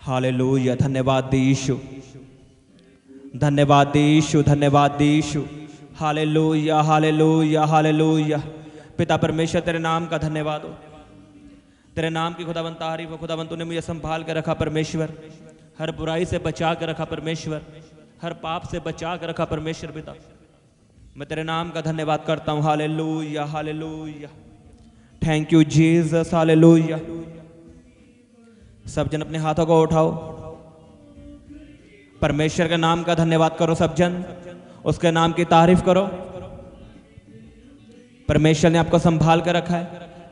Hallelujah. धन्यवाद यीशु, धन्यवाद यीशु, धन्यवाद यीशु। Hallelujah, hallelujah, hallelujah. पिता परमेश्वर तेरे नाम का धन्यवाद हो, तेरे नाम की खुदावन तारीफ हो। खुदावन तूने मुझे संभाल के रखा परमेश्वर, हर बुराई से बचा के रखा परमेश्वर, हर पाप से बचा के रखा परमेश्वर। पिता मैं तेरे नाम का धन्यवाद करता हूँ। Hallelujah, hallelujah. Thank you Jesus. Hallelujah. सब जन अपने हाथों को उठाओ, परमेश्वर के नाम का धन्यवाद करो। सब जन उसके नाम की तारीफ करो। परमेश्वर ने आपको संभाल कर रखा है,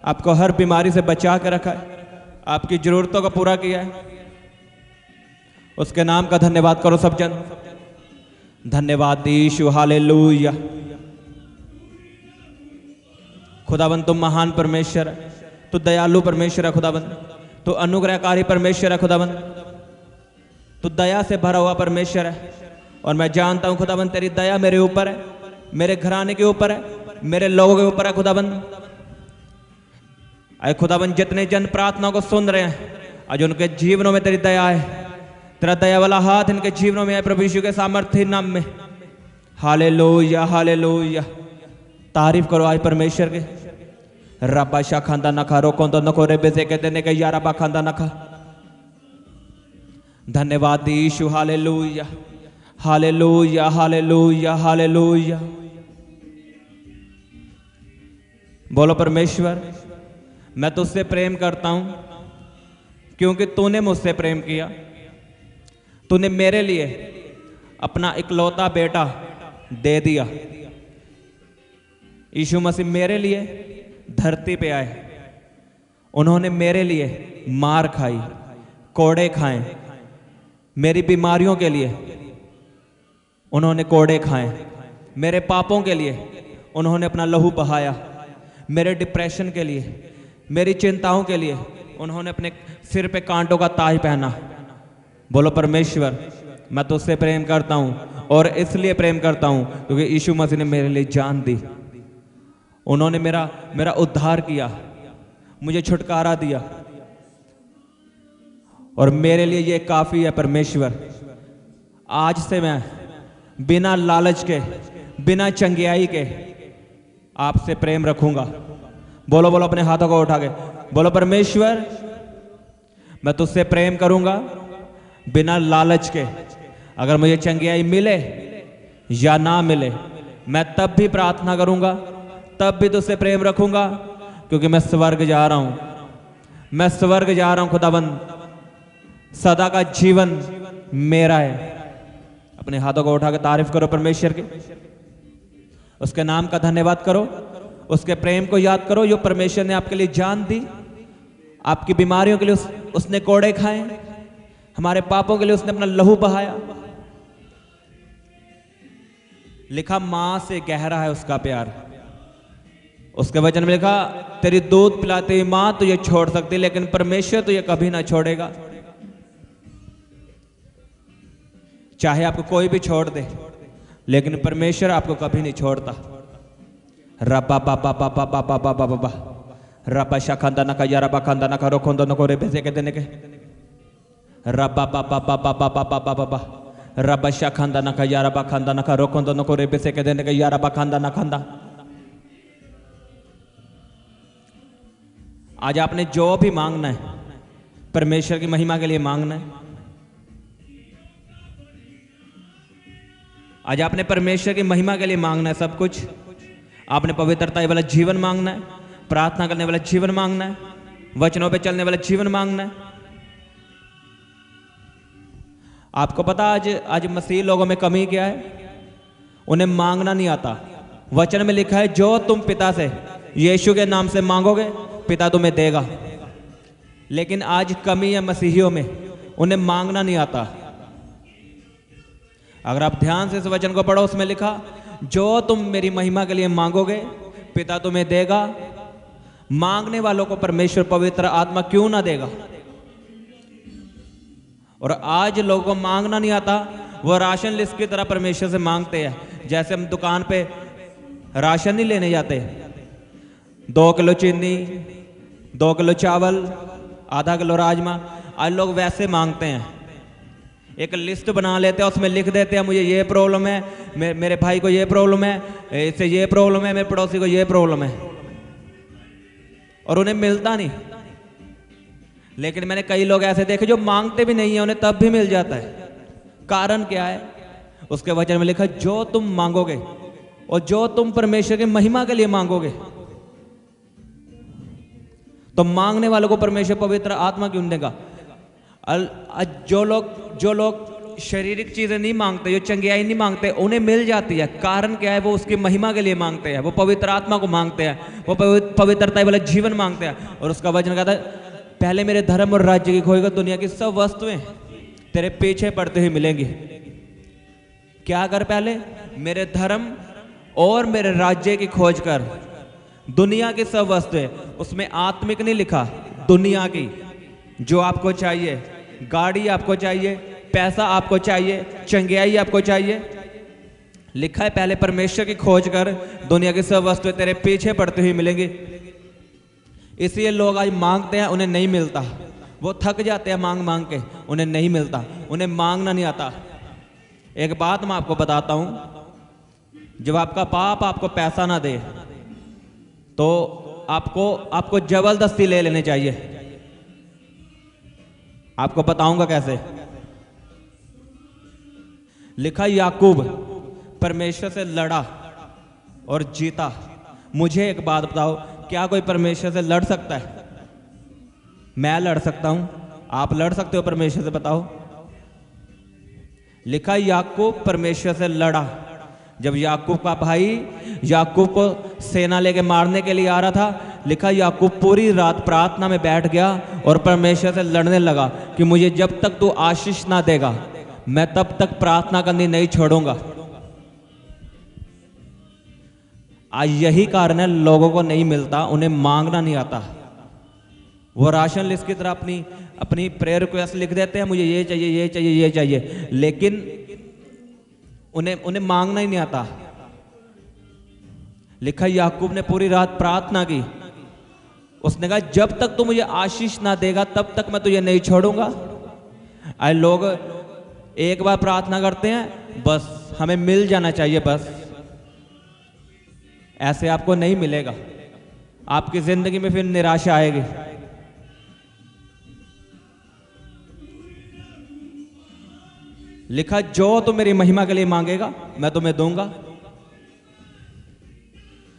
आपको हर बीमारी से बचा कर रखा है, आपकी जरूरतों को पूरा किया है। उसके नाम का धन्यवाद करो सब जन। धन्यवाद यीशु। हालेलुया। खुदावन तुम महान परमेश्वर है, तू दयालु परमेश्वर है खुदावन, तू अनुग्रहकारी परमेश्वर है खुदावन, तू दया से भरा हुआ परमेश्वर है। और मैं जानता हूं खुदावन तेरी दया मेरे ऊपर है, मेरे घराने के ऊपर है, मेरे लोगों के ऊपर है खुदावन। अरे खुदावन जितने जन प्रार्थना को सुन रहे हैं, आज उनके जीवनों में तेरी दया है, तेरा दया वाला हाथ इनके जीवनों में है प्रभु यीशु के सामर्थ्य नाम में। Hallelujah, hallelujah. तारीफ करो आज परमेश्वर के। रब्बा शाखांदा नखा रोको तो नको रे बेजे के देने के यारा बाखांदा नखा। धन्यवाद Yeshu. Hallelujah, hallelujah, hallelujah, hallelujah. बोलो परमेश्वर मैं तुझसे प्रेम करता हूं क्योंकि तूने मुझसे प्रेम किया। तूने मेरे लिए अपना इकलौता बेटा दे दिया। यीशु मसीह मेरे लिए धरती पे आए, उन्होंने मेरे लिए मार खाई, कोड़े खाए, मेरी बीमारियों के लिए उन्होंने कोड़े खाए, मेरे पापों के लिए उन्होंने अपना लहू बहाया, मेरे डिप्रेशन के लिए, मेरी चिंताओं के लिए उन्होंने अपने सिर पे कांटों का ताज पहना। बोलो परमेश्वर मैं तुझसे प्रेम करता हूं, और इसलिए प्रेम करता हूं क्योंकि यीशु मसीह ने मेरे लिए जान दी। उन्होंने मेरा उद्धार किया, मुझे छुटकारा दिया, और मेरे लिए ये काफी है परमेश्वर। आज से मैं बिना लालच के, बिना चंगियाई के आपसे प्रेम रखूंगा। बोलो बोलो अपने हाथों को उठा के बोलो परमेश्वर मैं तुझसे प्रेम करूंगा बिना लालच के। अगर मुझे चंगियाई मिले या ना मिले मैं तब भी प्रार्थना करूंगा, तब भी तुझसे प्रेम रखूंगा, क्योंकि मैं स्वर्ग जा रहा हूं, मैं स्वर्ग जा रहा हूं खुदावन। सदा का जीवन मेरा है। अपने हाथों को उठा के तारीफ करो परमेश्वर की, उसके नाम का धन्यवाद करो, उसके प्रेम को याद करो जो परमेश्वर ने आपके लिए जान दी। आपकी बीमारियों के लिए उसने कोड़े खाए, हमारे पापों के लिए उसने अपना लहू बहाया। लिखा मां से गहरा है उसका प्यार। उसके वचन में लिखा तेरी दूध पिलाती हुई मां तुझे छोड़ सकती, लेकिन परमेश्वर तुझे कभी ना छोड़ेगा। चाहे आपको कोई भी छोड़ दे, लेकिन परमेश्वर आपको कभी नहीं छोड़ता। रब्बा बाबा बाबा बाबा बाबा बाबा रब्बा शाखांदा नका यारा बाखांदा नका रोखोंदा नको रे बेसे के देने के। रब्बा बाबा बाबा बाबा बाबा बाबा रब्बा शाखांदा नका यारा बाखांदा नका रोखोंदा नको रे बेसे के देने के यारा बाखांदा नखांदा। आज आपने जो भी मांगना है परमेश्वर की महिमा के लिए मांगना है। आज आपने परमेश्वर की महिमा के लिए मांगना है सब कुछ। आपने पवित्रता वाला जीवन मांगना है, प्रार्थना करने वाला जीवन मांगना है, वचनों पे चलने वाला जीवन मांगना है। आपको पता आज मसीह लोगों में कमी क्या है? उन्हें मांगना नहीं आता। वचन में लिखा है जो तुम पिता से यीशु के नाम से मांगोगे पिता तुम्हें देगा। लेकिन आज कमी है मसीहियों में, उन्हें मांगना नहीं आता। अगर आप ध्यान से इस वचन को पढ़ो, उसमें लिखा जो तुम मेरी महिमा के लिए मांगोगे पिता तुम्हें देगा। मांगने वालों को परमेश्वर पवित्र आत्मा क्यों ना देगा? और आज लोगों को मांगना नहीं आता, वो राशन लिस्ट की तरह परमेश्वर से मांगते हैं। जैसे हम दुकान पे राशन नहीं लेने जाते, 2 किलो चीनी, 2 किलो चावल, आधा किलो राजमा, आज लोग वैसे मांगते हैं, एक लिस्ट बना लेते हैं, उसमें लिख देते हैं मुझे ये प्रॉब्लम है, मेरे भाई को ये प्रॉब्लम है, इससे ये प्रॉब्लम है, मेरे पड़ोसी को ये प्रॉब्लम है, और उन्हें मिलता नहीं। लेकिन मैंने कई लोग ऐसे देखे जो मांगते भी नहीं है, उन्हें तब भी मिल जाता है। कारण क्या है? उसके वचन में लिखा, जो तुम मांगोगे और जो तुम परमेश्वर की महिमा के लिए मांगोगे, तो मांगने वालों को परमेश्वर पवित्र आत्मा क्यों देगा? जो लोग शारीरिक चीजें नहीं मांगते, जो चंगियाई नहीं मांगते, उन्हें मिल जाती है। कारण क्या है? वो उसकी महिमा के लिए मांगते हैं, वो पवित्र आत्मा को मांगते हैं, वो पवित्रता वाला जीवन मांगते हैं। और उसका वचन कहता है, पहले मेरे धर्म और राज्य की खोज कर, दुनिया की सब वस्तुएं तेरे पीछे पड़ते हुए मिलेंगी। क्या कर? पहले मेरे धर्म और मेरे राज्य की खोज कर, दुनिया की सब वस्तुएं, उसमें आत्मिक नहीं लिखा, दुनिया की, जो आपको चाहिए, गाड़ी आपको चाहिए, पैसा आपको चाहिए, चंगियाई आपको चाहिए, लिखा है पहले परमेश्वर की खोज कर, दुनिया की सब वस्तुएं तेरे पीछे पड़ती हुई मिलेंगी। इसलिए लोग आज मांगते हैं, उन्हें नहीं मिलता। वो थक जाते हैं मांग मांग के, उन्हें नहीं मिलता, उन्हें मांगना नहीं आता। एक बात मैं आपको बताता हूं, जब आपका बाप आपको पैसा ना दे तो आपको जबरदस्ती ले लेने चाहिए। आपको बताऊंगा कैसे। लिखा, याकूब परमेश्वर से लड़ा और जीता। मुझे एक बात बताओ, क्या कोई परमेश्वर से लड़ सकता है? मैं लड़ सकता हूं, आप लड़ सकते हो परमेश्वर से? बताओ। लिखा, याकूब परमेश्वर से लड़ा। जब याकूब का भाई याकूब को सेना लेके मारने के लिए आ रहा था, लिखा याकूब पूरी रात प्रार्थना में बैठ गया और परमेश्वर से लड़ने लगा कि मुझे जब तक तू आशीष ना देगा, मैं तब तक प्रार्थना करनी नहीं छोड़ूंगा। आज यही कारण है, लोगों को नहीं मिलता, उन्हें मांगना नहीं आता। वो राशन लिस्ट की तरह अपनी प्रेयर रिक्वेस्ट लिख देते हैं, मुझे ये चाहिए, ये चाहिए, ये चाहिए, लेकिन उन्हें मांगना ही नहीं आता। लिखा, याकूब ने पूरी रात प्रार्थना की। उसने कहा, जब तक तू मुझे आशीष ना देगा तब तक मैं तुझे नहीं छोड़ूंगा। आज लोग एक बार प्रार्थना करते हैं, बस हमें मिल जाना चाहिए, बस। ऐसे आपको नहीं मिलेगा, आपकी जिंदगी में फिर निराशा आएगी। लिखा, जो तुम मेरी महिमा के लिए मांगेगा मैं तुम्हें दूंगा।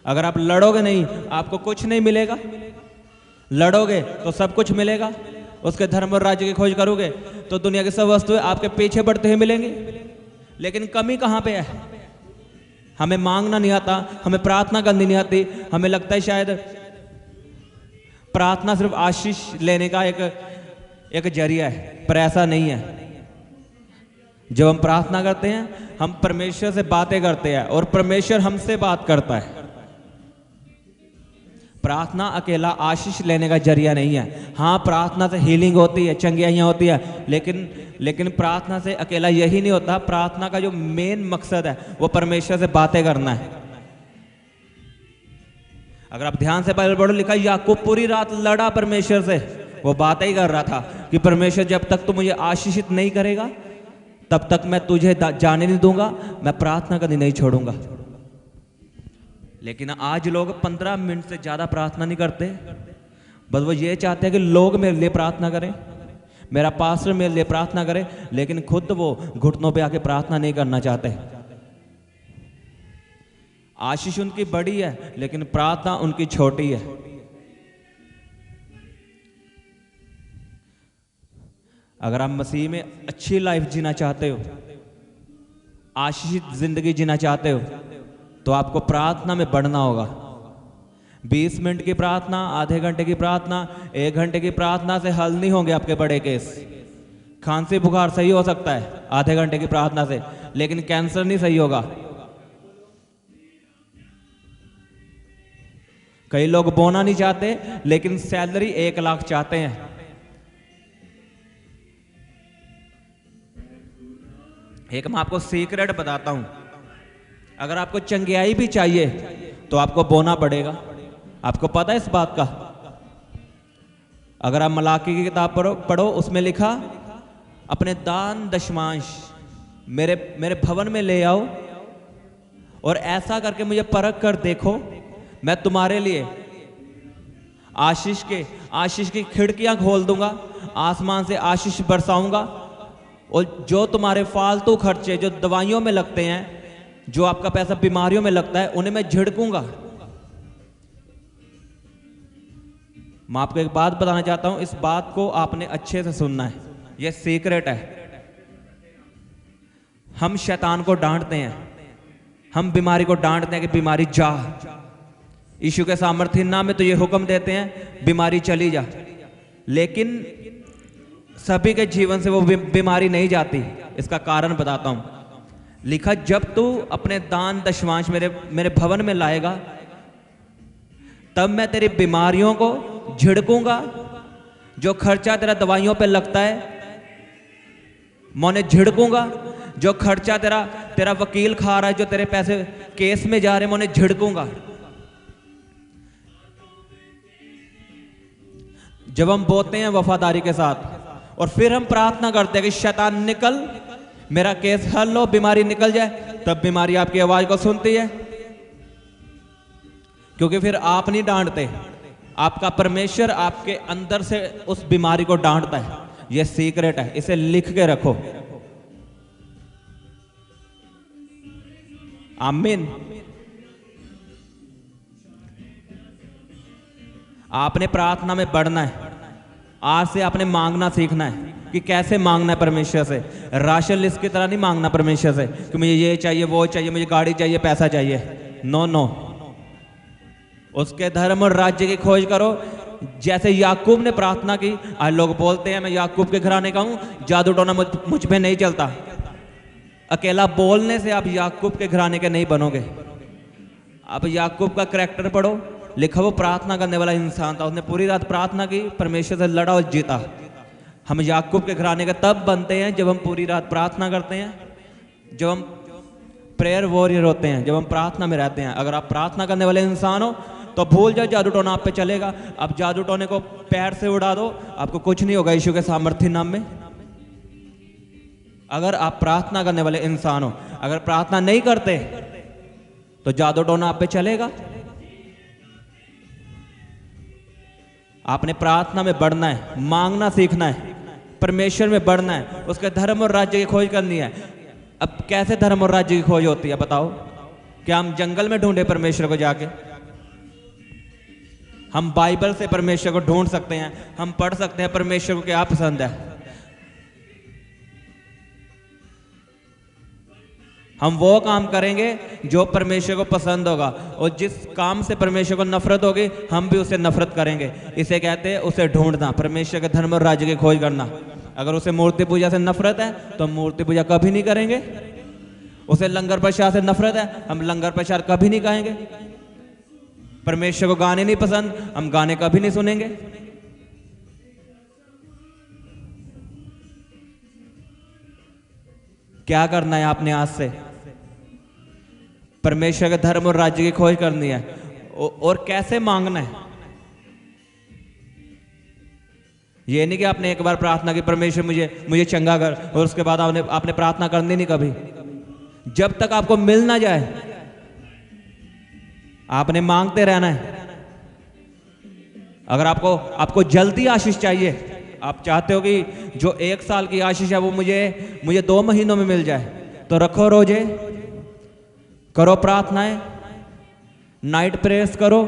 अगर आप लड़ोगे नहीं, आपको कुछ नहीं मिलेगा। लड़ोगे तो सब कुछ मिलेगा। उसके धर्म और राज्य की खोज करोगे तो दुनिया की सब वस्तुएं आपके पीछे बढ़ते हुए मिलेंगी। लेकिन कमी कहां पे है? हमें मांगना नहीं आता, हमें प्रार्थना करनी नहीं आती। हमें लगता है शायद प्रार्थना सिर्फ आशीष लेने का एक जरिया है, पर ऐसा नहीं है। जब हम प्रार्थना करते हैं, हम परमेश्वर से बातें करते हैं और परमेश्वर हमसे बात करता है। प्रार्थना अकेला आशीष लेने का जरिया नहीं है। हाँ, प्रार्थना से हीलिंग होती है, चंगियाइयाँ होती है, लेकिन प्रार्थना से अकेला यही नहीं होता। प्रार्थना का जो मेन मकसद है वो परमेश्वर से बातें करना है। अगर आप ध्यान से बाइबल पढ़ो, लिखा याकूब पूरी रात लड़ा परमेश्वर से। वो बातें ही कर रहा था कि परमेश्वर जब तक तू मुझे आशीषित नहीं करेगा तब तक मैं तुझे जाने नहीं दूंगा, मैं प्रार्थना करनी नहीं छोड़ूंगा। लेकिन आज लोग 15 मिनट से ज्यादा प्रार्थना नहीं करते। बस वो ये चाहते हैं कि लोग मेरे लिए प्रार्थना करें, मेरा पास्टर मेरे लिए प्रार्थना करे, लेकिन खुद वो घुटनों पे आके प्रार्थना नहीं करना चाहते। आशीष उनकी बड़ी है लेकिन प्रार्थना उनकी छोटी है। अगर आप मसीह में अच्छी लाइफ जीना चाहते हो, आशीषित जिंदगी जीना चाहते हो, तो आपको प्रार्थना में बढ़ना होगा। 20 मिनट की प्रार्थना, आधे घंटे की प्रार्थना, 1 घंटे की प्रार्थना से हल नहीं होंगे आपके बड़े केस। खांसी बुखार सही हो सकता है आधे घंटे की प्रार्थना से, लेकिन कैंसर नहीं सही होगा। कई लोग बोना नहीं चाहते लेकिन सैलरी 1 लाख चाहते हैं। एक मैं आपको सीक्रेट बताता हूं, अगर आपको चंगियाई भी चाहिए तो आपको बोना पड़ेगा। आपको पता है इस बात का? अगर आप मलाकी की किताब पढ़ो उसमें लिखा, अपने दान दशमांश मेरे मेरे भवन में ले आओ और ऐसा करके मुझे परख कर देखो, मैं तुम्हारे लिए आशीष की खिड़कियां खोल दूंगा, आसमान से आशीष बरसाऊंगा, और जो तुम्हारे फालतू खर्चे जो दवाइयों में लगते हैं, जो आपका पैसा बीमारियों में लगता है, उन्हें मैं झिड़कूंगा। मैं आपको एक बात बताना चाहता हूं, इस बात को आपने अच्छे से सुनना है, यह सीक्रेट है। हम शैतान को डांटते हैं, हम बीमारी को डांटते हैं कि बीमारी जा। यीशु के सामर्थ्य नाम में तो ये हुक्म देते हैं बीमारी चली जा, लेकिन सभी के जीवन से वो बीमारी नहीं जाती। इसका कारण बताता हूं। लिखा, जब तू अपने दान दशमांश मेरे भवन में लाएगा, तब मैं तेरी बीमारियों को झिड़कूंगा। जो खर्चा तेरा दवाइयों पे लगता है, मैं उन्हें झिड़कूंगा। जो खर्चा तेरा वकील खा रहा है, जो तेरे पैसे केस में जा रहे हैं, मैं उन्हें झिड़कूंगा। जब हम बोलते हैं वफादारी के साथ और फिर हम प्रार्थना करते हैं कि शैतान निकल, मेरा केस हल हो, बीमारी निकल जाए, तब बीमारी आपकी आवाज को सुनती है, क्योंकि फिर आप नहीं डांटते, आपका परमेश्वर आपके अंदर से उस बीमारी को डांटता है। यह सीक्रेट है, इसे लिख के रखो। आमीन। आपने प्रार्थना में बढ़ना है। आज से आपने मांगना सीखना है कि कैसे मांगना है परमेश्वर से। राशन लिस्ट की तरह नहीं मांगना परमेश्वर से कि मुझे ये चाहिए, वो चाहिए, मुझे गाड़ी चाहिए, पैसा चाहिए। नो नो, उसके धर्म और राज्य की खोज करो। जैसे याकूब ने प्रार्थना की। आज लोग बोलते हैं मैं याकूब के घराने का हूं, जादू टोना मुझ पे नहीं चलता। अकेला बोलने से आप याकूब के घराने के नहीं बनोगे। आप याकूब का करैक्टर पढ़ो, लिखा वो प्रार्थना करने वाला इंसान था, उसने पूरी रात प्रार्थना की, परमेश्वर से लड़ा और जीता। हम याकूब के घराने के तब बनते हैं जब हम पूरी रात प्रार्थना करते हैं, जब हम प्रेयर वॉरियर होते हैं, जब हम प्रार्थना में रहते हैं। अगर आप प्रार्थना करने वाले इंसान हो तो भूल जाओ जादू टोना आप पे चलेगा। आप जादू टोने को पैर से उड़ा दो, आपको कुछ नहीं होगा यीशु के सामर्थ्य नाम में। अगर आप प्रार्थना करने वाले इंसान हो, अगर प्रार्थना नहीं करते तो जादू टोना आप पे चलेगा। आपने प्रार्थना में बढ़ना है, मांगना सीखना है, परमेश्वर में बढ़ना है, उसके धर्म और राज्य की खोज करनी है। अब कैसे धर्म और राज्य की खोज होती है बताओ? क्या हम जंगल में ढूंढे परमेश्वर को जाके? हम बाइबल से परमेश्वर को ढूंढ सकते हैं, हम पढ़ सकते हैं परमेश्वर को क्या पसंद है। हम वो काम करेंगे जो परमेश्वर को पसंद होगा, और जिस काम से परमेश्वर को नफरत होगी हम भी उसे नफरत करेंगे। इसे कहते हैं उसे ढूंढना, परमेश्वर के धर्म और राज्य की खोज करना। अगर उसे मूर्ति पूजा से नफरत है तो मूर्ति पूजा कभी नहीं करेंगे। उसे लंगर प्रसाद से नफरत है, हम लंगर प्रसाद कभी नहीं खाएंगे। परमेश्वर को गाने नहीं पसंद, हम गाने कभी नहीं सुनेंगे। क्या करना है आपने आज से? परमेश्वर के धर्म और राज्य की खोज करनी है। और कैसे मांगना है? ये नहीं कि आपने एक बार प्रार्थना की परमेश्वर मुझे चंगा कर, और उसके बाद आपने प्रार्थना करनी नहीं कभी। जब तक आपको मिल ना जाए आपने मांगते रहना है। अगर आपको जल्दी आशीष चाहिए, आप चाहते हो कि जो 1 साल की आशीष है वो मुझे 2 महीनों में मिल जाए, तो रखो रोजे, करो प्रार्थनाएं, नाइट प्रेयर्स करो,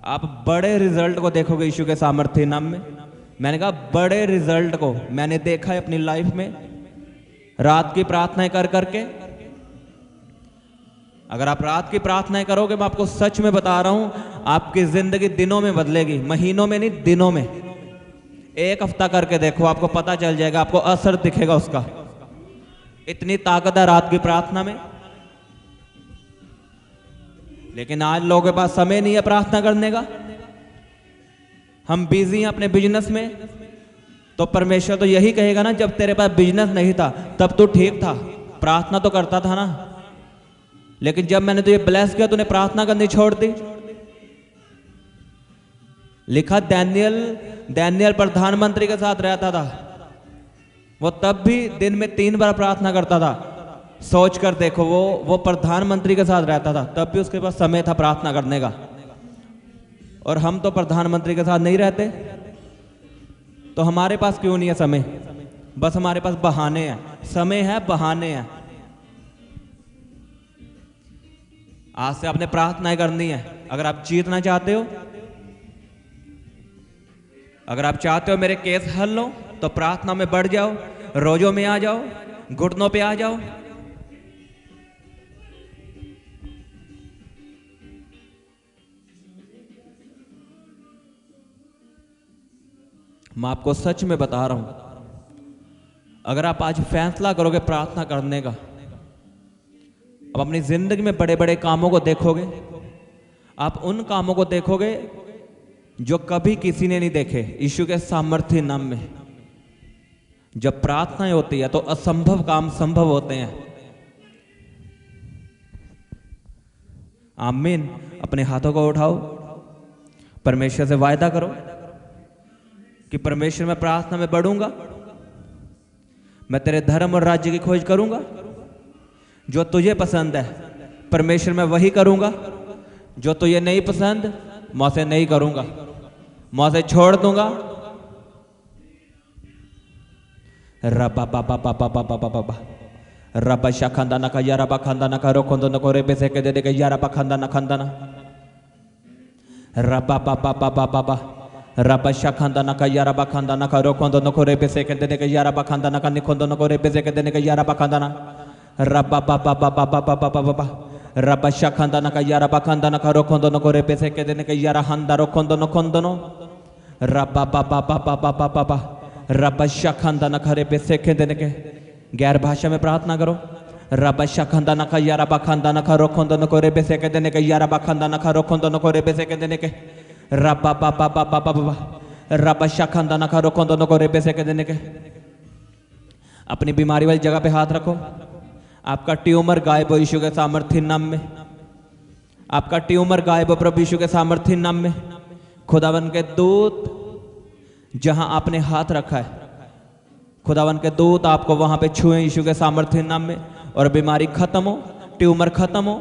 आप बड़े रिजल्ट को देखोगे यीशु के सामर्थ्य नाम में। मैंने कहा बड़े रिजल्ट को मैंने देखा है अपनी लाइफ में, रात की प्रार्थनाएं कर करके। अगर आप रात की प्रार्थनाएं करोगे, मैं आपको सच में बता रहा हूं, आपकी जिंदगी दिनों में बदलेगी, महीनों में नहीं, दिनों में। 1 हफ्ता करके देखो, आपको पता चल जाएगा, आपको असर दिखेगा उसका। इतनी ताकत है रात की प्रार्थना में। लेकिन आज लोगों के पास समय नहीं है प्रार्थना करने का, हम बिजी हैं अपने बिजनेस में। तो परमेश्वर तो यही कहेगा ना, जब तेरे पास बिजनेस नहीं था तब तो ठीक था, प्रार्थना तो करता था ना, लेकिन जब मैंने तुझे ब्लेस किया तूने प्रार्थना करनी छोड़ दी। लिखा डैनियल, डैनियल प्रधानमंत्री के साथ रहता था, वो तब भी दिन में 3 बार प्रार्थना करता था। सोच कर देखो, वो प्रधानमंत्री के साथ रहता था, तब भी उसके पास समय था प्रार्थना करने का। और हम तो प्रधानमंत्री के साथ नहीं रहते, तो हमारे पास क्यों नहीं है समय? बस हमारे पास बहाने हैं, समय है, बहाने हैं। आज से आपने प्रार्थनाएं करनी है। अगर आप जीतना चाहते हो, अगर आप चाहते हो मेरे केस हल हो, तो प्रार्थना में बढ़ जाओ, रोजों में आ जाओ, घुटनों पे आ जाओ। मैं आपको सच में बता रहा हूं, अगर आप आज फैसला करोगे प्रार्थना करने का, अब अपनी जिंदगी में बड़े बड़े कामों को देखोगे, आप उन कामों को देखोगे जो कभी किसी ने नहीं देखे यीशु के सामर्थ्य नाम में। जब प्रार्थनाएं होती है तो असंभव काम संभव होते हैं। आमीन। अपने हाथों को उठाओ, परमेश्वर से वायदा करो कि परमेश्वर मैं प्रार्थना में बढ़ूंगा, मैं तेरे धर्म और राज्य की खोज करूंगा, जो तुझे पसंद है परमेश्वर मैं वही करूंगा, जो तुझे नहीं पसंद मैं उसे नहीं करूंगा, मैं उसे छोड़ दूंगा। रबा बाबा बाबा बाबा बाबा रबा शाखंदा ना का यारा बखंदा ना करो खोंदो न कोरे बेसे के दे के यारा बखंदा ना खंदा ना रबा बाबा बाबा बाबा रबा शाखंदा ना का यारा बखंदा ना करो खोंदो न कोरे बेसे के दे के यारा बखंदा ना का निखोंदो न कोरे बेसे के दे के यारा बखंदा ना रबा बाबा बाबा बाबा बाबा बाबा रबा शाखंदा ना का यारा बखंदा ना करो खोंदो न कोरे बेसे के दे के यारा हंदा रो खोंदो न खोंदो नो रबा बाबा बाबा बाबा बाबा रबा शाखंदा ना खरे बेसे के दे के गैर भाषा में प्रार्थना करो। रबा शाखंदा ना का यारा बखंदा ना करो खोंदो न कोरे बेसे के दे के यारा बखंदा ना करो खोंदो न कोरे बेसे के दे के रबा बाबा बाबा बाबा रबा शाखंदा ना करो खोंदो न कोरे बेसे के दे के। अपनी बीमारी वाली जगह पे हाथ रखो। आपका ट्यूमर गायब हो यीशु के सामर्थ्य नाम में। आपका ट्यूमर गायब हो प्रभु यीशु के सामर्थ्य नाम में। खुदावन के दूत जहां आपने हाथ रखा है, खुदावन के दूत आपको वहां पे छुए यीशु के सामर्थ्य नाम में, और बीमारी खत्म हो, ट्यूमर खत्म हो,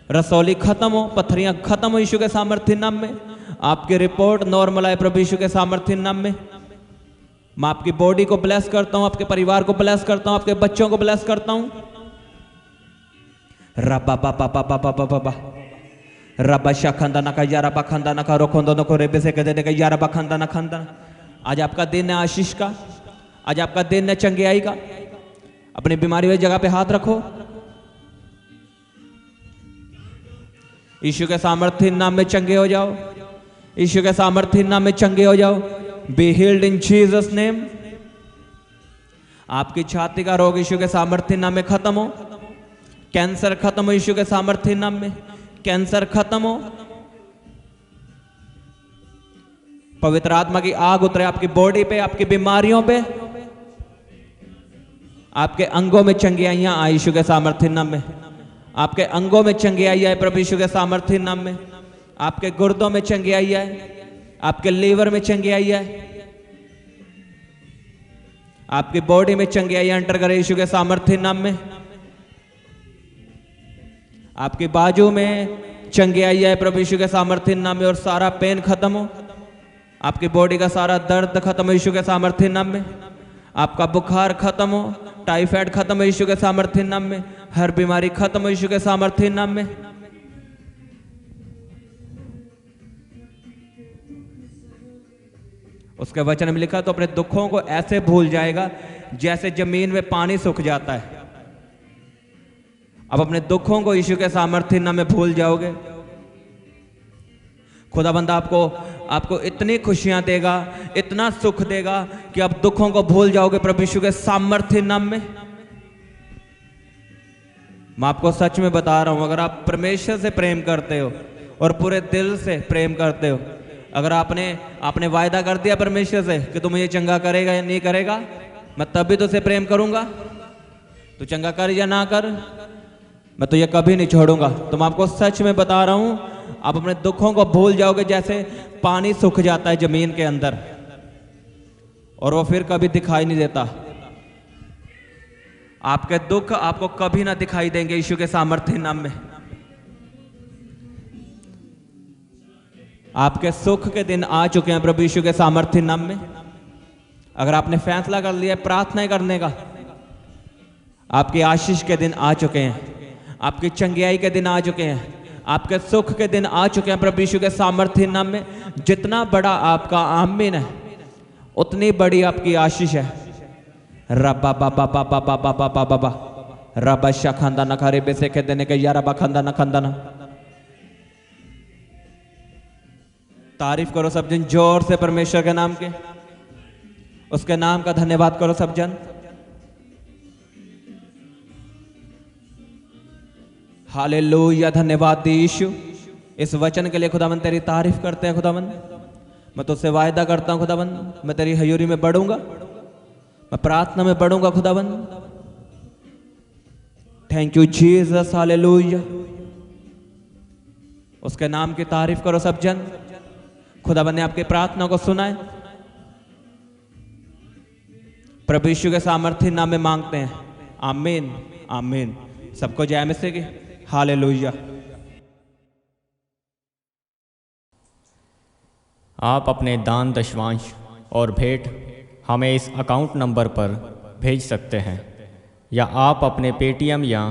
रसौली खत्म हो, पत्थरियां खत्म हो यीशु के सामर्थ्य नाम में। आपकी रिपोर्ट नॉर्मल आए प्रभु यीशु के सामर्थ्य नाम में। मैं आपकी बॉडी को ब्लेस करता हूं, आपके परिवार को ब्लेस करता हूं, आपके बच्चों को ब्लेस करता हूं। रबा बाबा बाबा बाबा बाबा रबा शाखंदा ना का यारा बखंदा ना का रोखोंदो न को रेबे से कहते के यारा बखंदा ना खंदा। आज आपका दिन है आशीष का, आज आपका दिन है चंगियाई का। अपनी बीमारी वाली जगह पे हाथ रखो। यीशु के सामर्थ्य नाम में चंगे हो जाओ। यीशु के सामर्थ्य नाम में चंगे हो जाओ। Be healed in Jesus name. आपकी छाती का रोग यीशु के सामर्थ्य नाम में खत्म हो। कैंसर खत्म हो यीशु के सामर्थ्य नाम में। कैंसर खत्म हो। पवित्र आत्मा की आग उतरे आपकी बॉडी पे, आपकी बीमारियों पे, आपके अंगों में चंगियाइयां आए यीशु के सामर्थ्य नाम में। आपके अंगों में चंगियाई आए प्रभु यीशु के सामर्थ्य नाम में। आपके गुर्दों में चंगियाई आए, आपके लीवर में चंगियाई आए, आपकी बॉडी में चंगियाई एंटर करे यीशु के सामर्थ्य नाम में। आपकी बाजू में चंगियाई आए प्रभु यीशु के सामर्थ्य नाम में, और सारा पेन खत्म हो। आपकी बॉडी का सारा दर्द खत्म हो यीशु के सामर्थ्य नाम में। आपका बुखार खत्म हो, टाइफाइड खत्म हो यीशु के सामर्थ्य नाम में। हर बीमारी खत्म हो यीशु के सामर्थ्य नाम में। उसके वचन में लिखा तो अपने दुखों को ऐसे भूल जाएगा जैसे जमीन में पानी सूख जाता है। अब अपने दुखों को यीशु के सामर्थ्य नाम में भूल जाओगे। खुदाबंद आपको इतनी खुशियां देगा, इतना सुख देगा कि आप दुखों को भूल जाओगे प्रभु यीशु के सामर्थ्य नाम में। मैं आपको सच में बता रहा हूं, अगर आप परमेश्वर से प्रेम करते हो और पूरे दिल से प्रेम करते हो, अगर आपने वायदा कर दिया परमेश्वर से कि तू मुझे चंगा करेगा या नहीं करेगा, मैं तब भी तुझसे प्रेम करूंगा। तू चंगा कर या ना कर, मैं तुझे कभी नहीं छोड़ूंगा। तो मैं आपको सच में बता रहा हूं, आप अपने दुखों को भूल जाओगे जैसे पानी सूख जाता है जमीन के अंदर और वो फिर कभी दिखाई नहीं देता। आपके दुख आपको कभी ना दिखाई देंगे यीशु के सामर्थ्य नाम में। आपके सुख के दिन आ चुके हैं प्रभु यीशु के सामर्थ्य नाम में। अगर आपने फैसला कर लिया प्रार्थना करने का, आपकी आशीष के दिन आ चुके हैं, आपकी चंगियाई के दिन आ चुके हैं, आपके सुख के दिन आ चुके हैं प्रभु यीशु के सामर्थ्य नाम में। जितना बड़ा आपका आमीन है उतनी बड़ी आपकी आशीष है। रबा बाबा बाबा बाबा बाबा बाबा रबा शाखंदा नखारे बेसे के देने के यारा बखंदा न खंदा न। तारीफ करो सब जन जोर से परमेश्वर के नाम के, उसके नाम का धन्यवाद करो सब जन। हालेलुया, धन्यवाद यीशु इस वचन के लिए। खुदावन तेरी तारीफ करते हैं खुदावन। मैं तुझसे वायदा करता हूं खुदावन, मैं तेरी हजूरी में बढ़ूंगा, मैं प्रार्थना में बढ़ूंगा खुदावन। Thank you Jesus, hallelujah. उसके नाम की तारीफ करो सब जन। खुदावन ने आपकी प्रार्थना को सुना है। प्रभु यीशु के सामर्थ्य नाम में मांगते हैं, आमीन आमीन। सबको जय मसीह की, हालेलुया। आप अपने दान दशवांश और भेंट हमें इस अकाउंट नंबर पर भेज सकते हैं या आप अपने पेटीएम या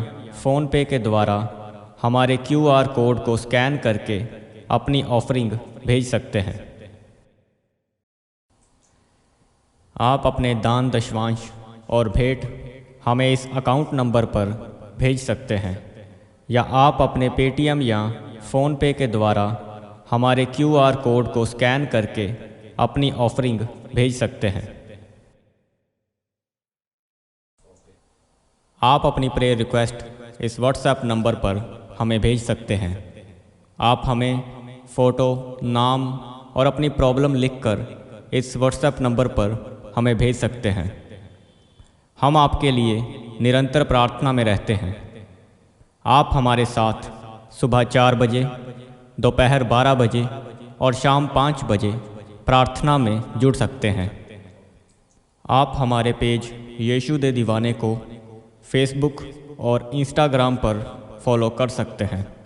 फ़ोन पे के द्वारा हमारे QR कोड को स्कैन करके अपनी ऑफरिंग भेज सकते हैं। आप अपने दान दशवांश और भेंट हमें इस अकाउंट नंबर पर भेज सकते हैं या आप अपने पेटीएम या फ़ोन पे के द्वारा हमारे QR कोड को स्कैन करके अपनी ऑफरिंग भेज सकते हैं। आप अपनी प्रेयर रिक्वेस्ट इस व्हाट्सएप नंबर पर हमें भेज सकते हैं। आप हमें फ़ोटो, नाम और अपनी प्रॉब्लम लिखकर इस व्हाट्सएप नंबर पर हमें भेज सकते हैं। हम आपके लिए निरंतर प्रार्थना में रहते हैं। आप हमारे साथ सुबह 4 बजे, दोपहर 12 बजे और शाम 5 बजे प्रार्थना में जुड़ सकते हैं। आप हमारे पेज यीशु दे दीवाने को फेसबुक और इंस्टाग्राम पर फॉलो कर सकते हैं।